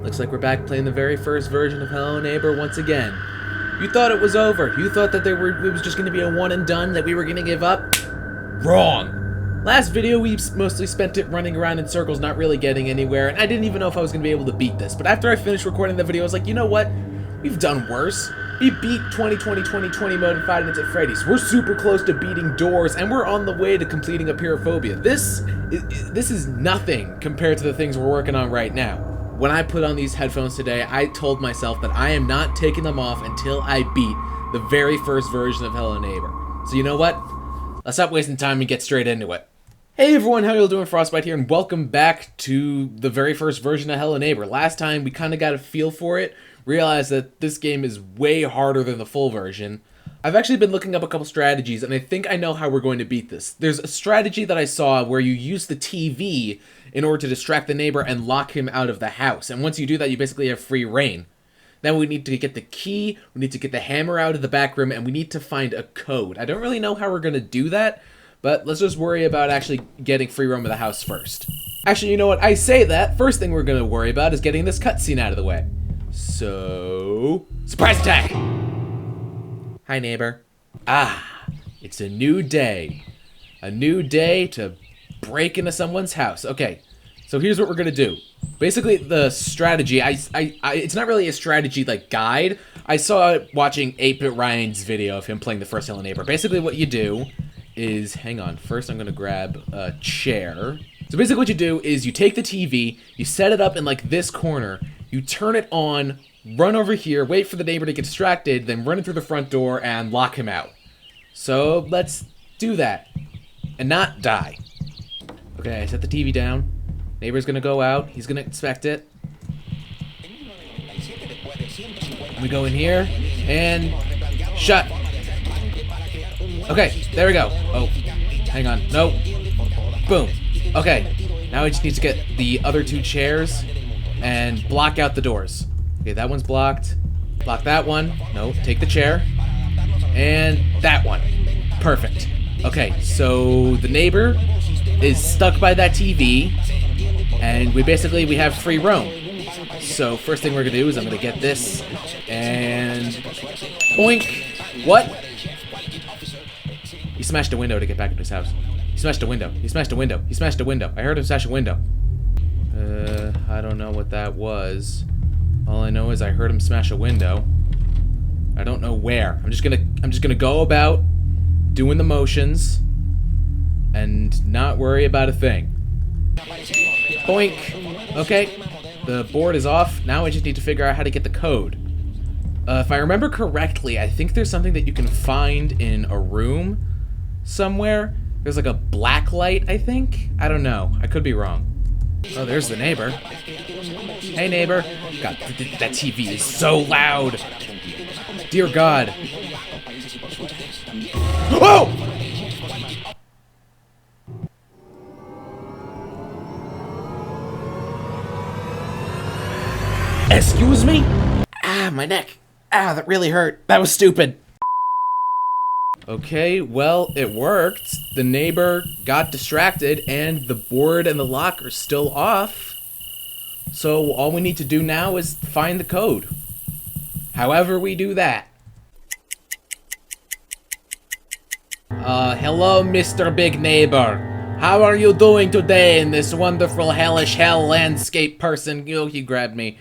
Looks like we're back playing the very first version of Hello Neighbor once again. You thought it was over. You thought that it was just going to be a one and done, that we were going to give up? Wrong. Last video, we mostly spent it running around in circles, not really getting anywhere, and I didn't even know if I was going to be able to beat this. But after I finished recording the video, I was like, you know what? We've done worse. We beat 2020 mode in 5 Nights at Freddy's. We're super close to beating Doors, and we're on the way to completing Apeirophobia. This is nothing compared to the things we're working on right now. When I put on these headphones today, I told myself that I am not taking them off until I beat the very first version of Hello Neighbor. So you know what? Let's stop wasting time and get straight into it. Hey everyone, how y'all doing? Frostbite here, and welcome back to the very first version of Hello Neighbor. Last time, we kind of got a feel for it, realized that this game is way harder than the full version. I've actually been looking up a couple strategies, and I think I know how we're going to beat this. There's a strategy that I saw where you use the TV in order to distract the neighbor and lock him out of the house. And once you do that, you basically have free reign. Then we need to get the key, we need to get the hammer out of the back room, and we need to find a code. I don't really know how we're going to do that, but let's just worry about actually getting free roam of the house first. Actually, you know what? I say that. First thing we're going to worry about is getting this cutscene out of the way. So... surprise attack! Hi, neighbor. Ah, it's a new day. A new day to break into someone's house. Okay, so here's what we're gonna do. Basically, the strategy, it's not really a strategy like guide. I saw it watching 8-Bit Ryan's video of him playing the first Hello Neighbor. Basically, what you do is, hang on, first I'm gonna grab a chair. So basically what you do is you take the TV, you set it up in like this corner, you turn it on, run over here, wait for the neighbor to get distracted, then run in through the front door and lock him out. So let's do that and not die. Okay, I set the TV down. Neighbor's gonna go out. He's gonna inspect it. We go in here and shut. Okay, there we go. Oh, hang on. Nope. Boom. Okay, now we just need to get the other two chairs and block out the doors. Okay, that one's blocked. Block that one. No, take the chair. And that one. Perfect. Okay, so the neighbor is stuck by that TV, and we have free roam. So first thing we're gonna do is I'm gonna get this, and boink. What? He smashed a window to get back into his house. He smashed a window. He smashed a window. He smashed a window. I heard him smash a window. I don't know what that was. All I know is I heard him smash a window. I don't know where. I'm just gonna go about doing the motions and not worry about a thing. Boink. Okay. The board is off. Now I just need to figure out how to get the code. If I remember correctly, I think there's something that you can find in a room somewhere. There's like a black light, I think. I don't know. I could be wrong. Oh, there's the neighbor. Hey, neighbor. God, that TV is so loud. Dear God. Oh! Excuse me? Ah, my neck. Ah, that really hurt. That was stupid. Okay, well, it worked. The neighbor got distracted, and the board and the lock are still off. So all we need to do now is find the code. However we do that. Hello, Mr. Big Neighbor. How are you doing today in this wonderful hellish hell landscape person? Oh, he grabbed me.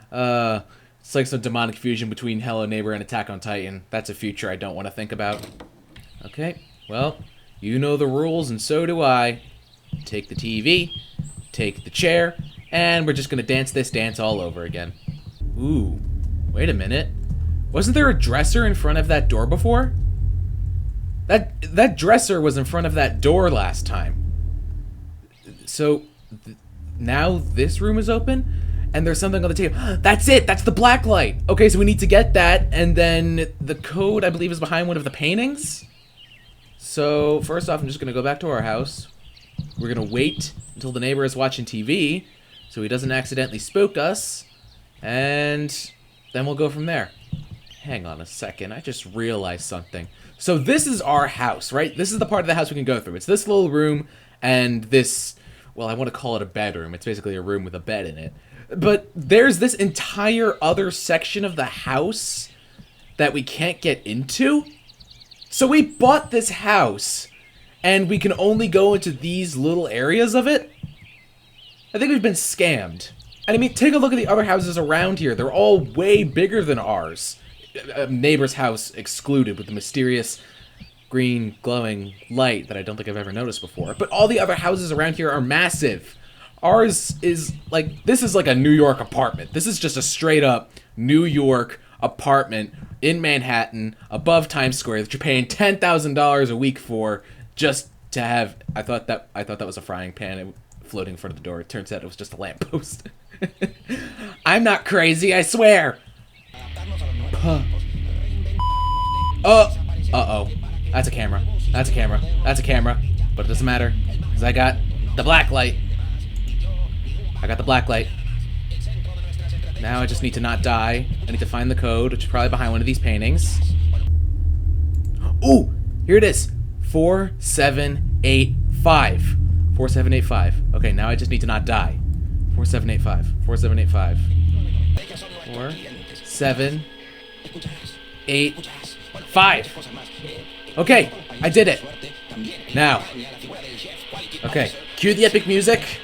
It's like some demonic fusion between Hello Neighbor and Attack on Titan. That's a future I don't want to think about. Okay, well, you know the rules and so do I. Take the TV, take the chair, and we're just gonna dance this dance all over again. Ooh, wait a minute. Wasn't there a dresser in front of that door before? That dresser was in front of that door last time. So, now this room is open? And there's something on the table. That's it! That's the black light! Okay, so we need to get that, and then the code, I believe, is behind one of the paintings? So, first off, I'm just gonna go back to our house. We're gonna wait until the neighbor is watching TV, so he doesn't accidentally spook us, and then we'll go from there. Hang on a second, I just realized something. So this is our house, right? This is the part of the house we can go through. It's this little room, and this well, I want to call it a bedroom. It's basically a room with a bed in it. But there's this entire other section of the house that we can't get into. So we bought this house, and we can only go into these little areas of it? I think we've been scammed. And I mean, take a look at the other houses around here. They're all way bigger than ours. A neighbor's house excluded, with the mysterious green glowing light that I don't think I've ever noticed before. But all the other houses around here are massive. Ours is like, this is like a New York apartment. This is just a straight up New York apartment in Manhattan above Times Square that you're paying $10,000 a week for just to have. I thought that was a frying pan floating in front of the door. It turns out it was just a lamppost. I'm not crazy, I swear. Uh-oh. That's a camera. That's a camera. That's a camera. But it doesn't matter, because I got the black light. I got the black light. Now I just need to not die. I need to find the code, which is probably behind one of these paintings. Ooh! Here it is. 4785. 4785. Okay, now I just need to not die. 4785. 4785. 4785. Okay, I did it. Now. Okay, cue the epic music.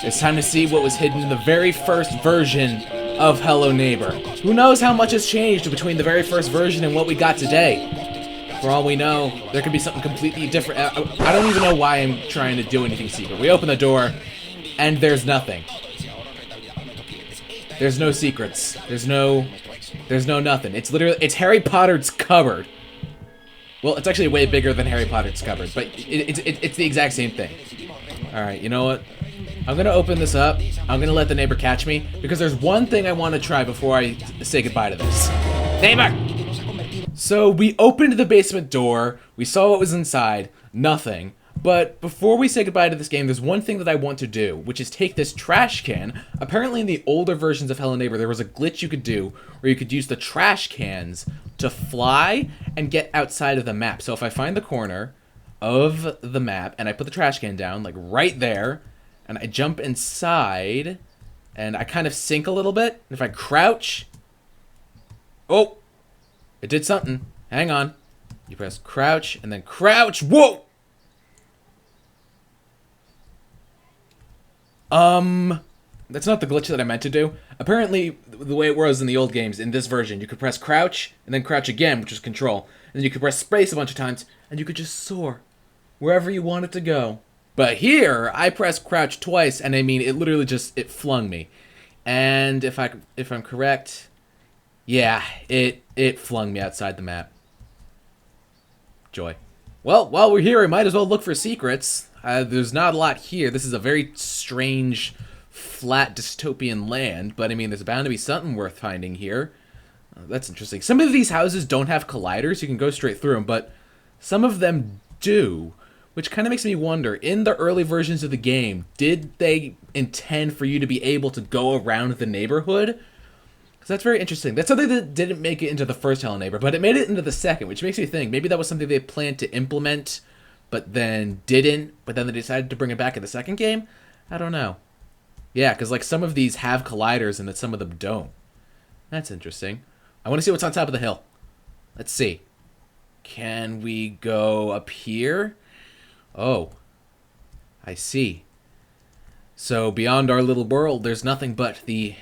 It's time to see what was hidden in the very first version of Hello Neighbor. Who knows how much has changed between the very first version and what we got today? For all we know, there could be something completely different. I don't even know why I'm trying to do anything secret. We open the door, and there's nothing. There's no secrets. There's no nothing. It's literally, it's Harry Potter's cupboard. Well, it's actually way bigger than Harry Potter's cupboard, but it's the exact same thing. Alright, you know what? I'm gonna open this up. I'm gonna let the neighbor catch me, because there's one thing I want to try before I say goodbye to this. Neighbor! So we opened the basement door, we saw what was inside, nothing. But before we say goodbye to this game, there's one thing that I want to do, which is take this trash can. Apparently in the older versions of Hello Neighbor, there was a glitch you could do where you could use the trash cans to fly and get outside of the map. So if I find the corner of the map and I put the trash can down, like right there, and I jump inside, and I kind of sink a little bit. If I crouch... Oh! It did something. Hang on. You press crouch, and then crouch. Whoa! That's not the glitch that I meant to do. Apparently, the way it was in the old games, in this version, you could press crouch, and then crouch again, which is control. And then you could press space a bunch of times, and you could just soar wherever you wanted to go. But here, I pressed crouch twice, and I mean, it literally just, it flung me. And if I'm correct, yeah, it flung me outside the map. Joy. Well, while we're here, we might as well look for secrets. There's not a lot here. This is a very strange, flat, dystopian land, but I mean, there's bound to be something worth finding here. That's interesting. Some of these houses don't have colliders. You can go straight through them, but some of them do. Which kind of makes me wonder, in the early versions of the game, did they intend for you to be able to go around the neighborhood? Because that's very interesting. That's something that didn't make it into the first Hello Neighbor, but it made it into the second, which makes me think maybe that was something they planned to implement, but then didn't, but then they decided to bring it back in the second game? I don't know. Yeah, because like some of these have colliders and then some of them don't. That's interesting. I want to see what's on top of the hill. Let's see. Can we go up here? Oh, I see. So beyond our little world, there's nothing but the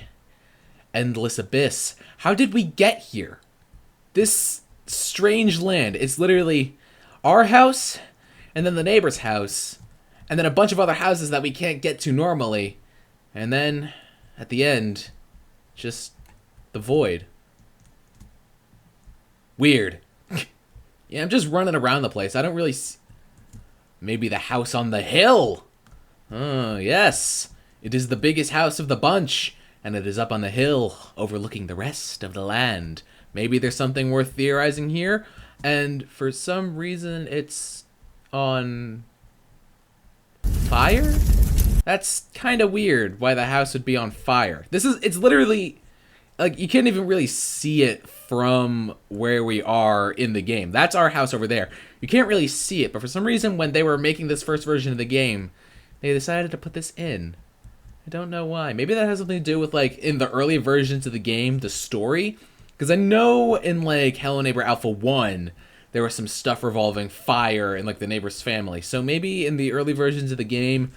endless abyss. How did we get here? This strange land. It's literally our house, and then the neighbor's house, and then a bunch of other houses that we can't get to normally. And then, at the end, just the void. Weird. Yeah, I'm just running around the place. I don't really see... Maybe the house on the hill. Oh, yes. It is the biggest house of the bunch, and it is up on the hill, overlooking the rest of the land. Maybe there's something worth theorizing here, and for some reason it's on fire? That's kind of weird why the house would be on fire. It's literally, like, you can't even really see it from where we are in the game. That's our house over there. You can't really see it, but for some reason when they were making this first version of the game, They decided to put this in. I don't know why. Maybe that has something to do with, like, in the early versions of the game, the story. Because I know in, like, Hello Neighbor Alpha 1, there was some stuff revolving fire in, like, the neighbor's family. So maybe in the early versions of the game,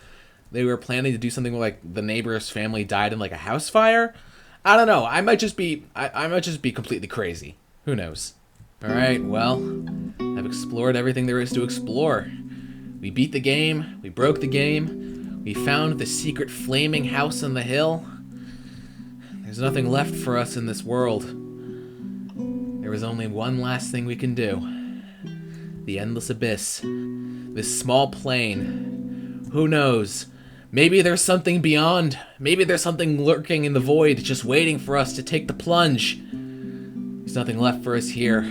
they were planning to do something where, like, the neighbor's family died in, like, a house fire. I don't know. I might just be completely crazy. Who knows? Alright, well, I've explored everything there is to explore. We beat the game. We broke the game. We found the secret flaming house on the hill. There's nothing left for us in this world. There is only one last thing we can do. The endless abyss. This small plane. Who knows? Maybe there's something beyond. Maybe there's something lurking in the void, just waiting for us to take the plunge. There's nothing left for us here.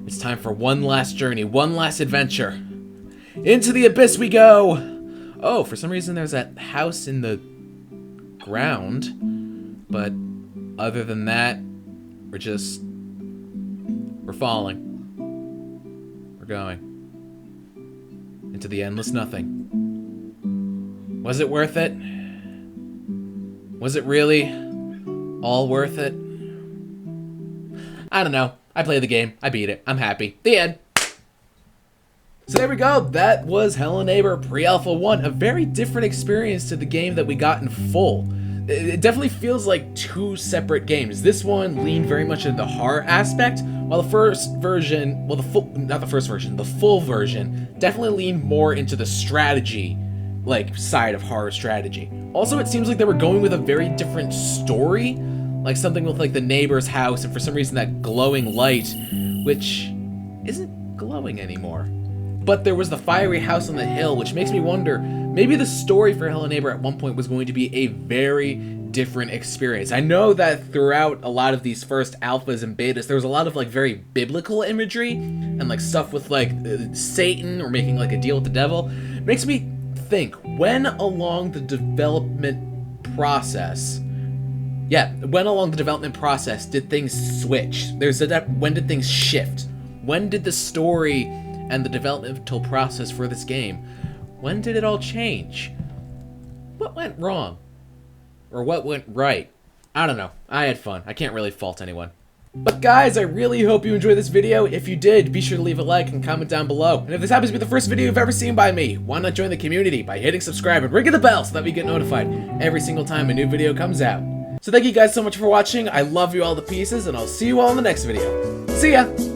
It's time for one last journey, one last adventure. Into the abyss we go! Oh, for some reason there's that house in the ground. But other than that, we're falling. We're going. Into the endless nothing. Was it worth it? Was it really all worth it? I don't know. I played the game. I beat it. I'm happy. The end. So there we go. That was Hello Neighbor Pre-Alpha 1. A very different experience to the game that we got in full. It definitely feels like two separate games. This one leaned very much into the horror aspect, while the first version, well, the full version definitely leaned more into the strategy, like, side of horror strategy. Also, it seems like they were going with a very different story, like something with, like, the neighbor's house, and for some reason that glowing light, which isn't glowing anymore. But there was the fiery house on the hill, which makes me wonder, maybe the story for Hello Neighbor at one point was going to be a very different experience. I know that throughout a lot of these first alphas and betas, there was a lot of, like, very biblical imagery, and, like, stuff with, like, Satan, or making, like, a deal with the devil. It makes me think, when along the development process did things switch? When did things shift? When did the story and the developmental process for this game, when did it all change? What went wrong? Or what went right? I don't know. I had fun. I can't really fault anyone. But guys, I really hope you enjoyed this video. If you did, be sure to leave a like and comment down below. And if this happens to be the first video you've ever seen by me, why not join the community by hitting subscribe and ringing the bell so that we get notified every single time a new video comes out. So thank you guys so much for watching. I love you all to pieces, and I'll see you all in the next video. See ya!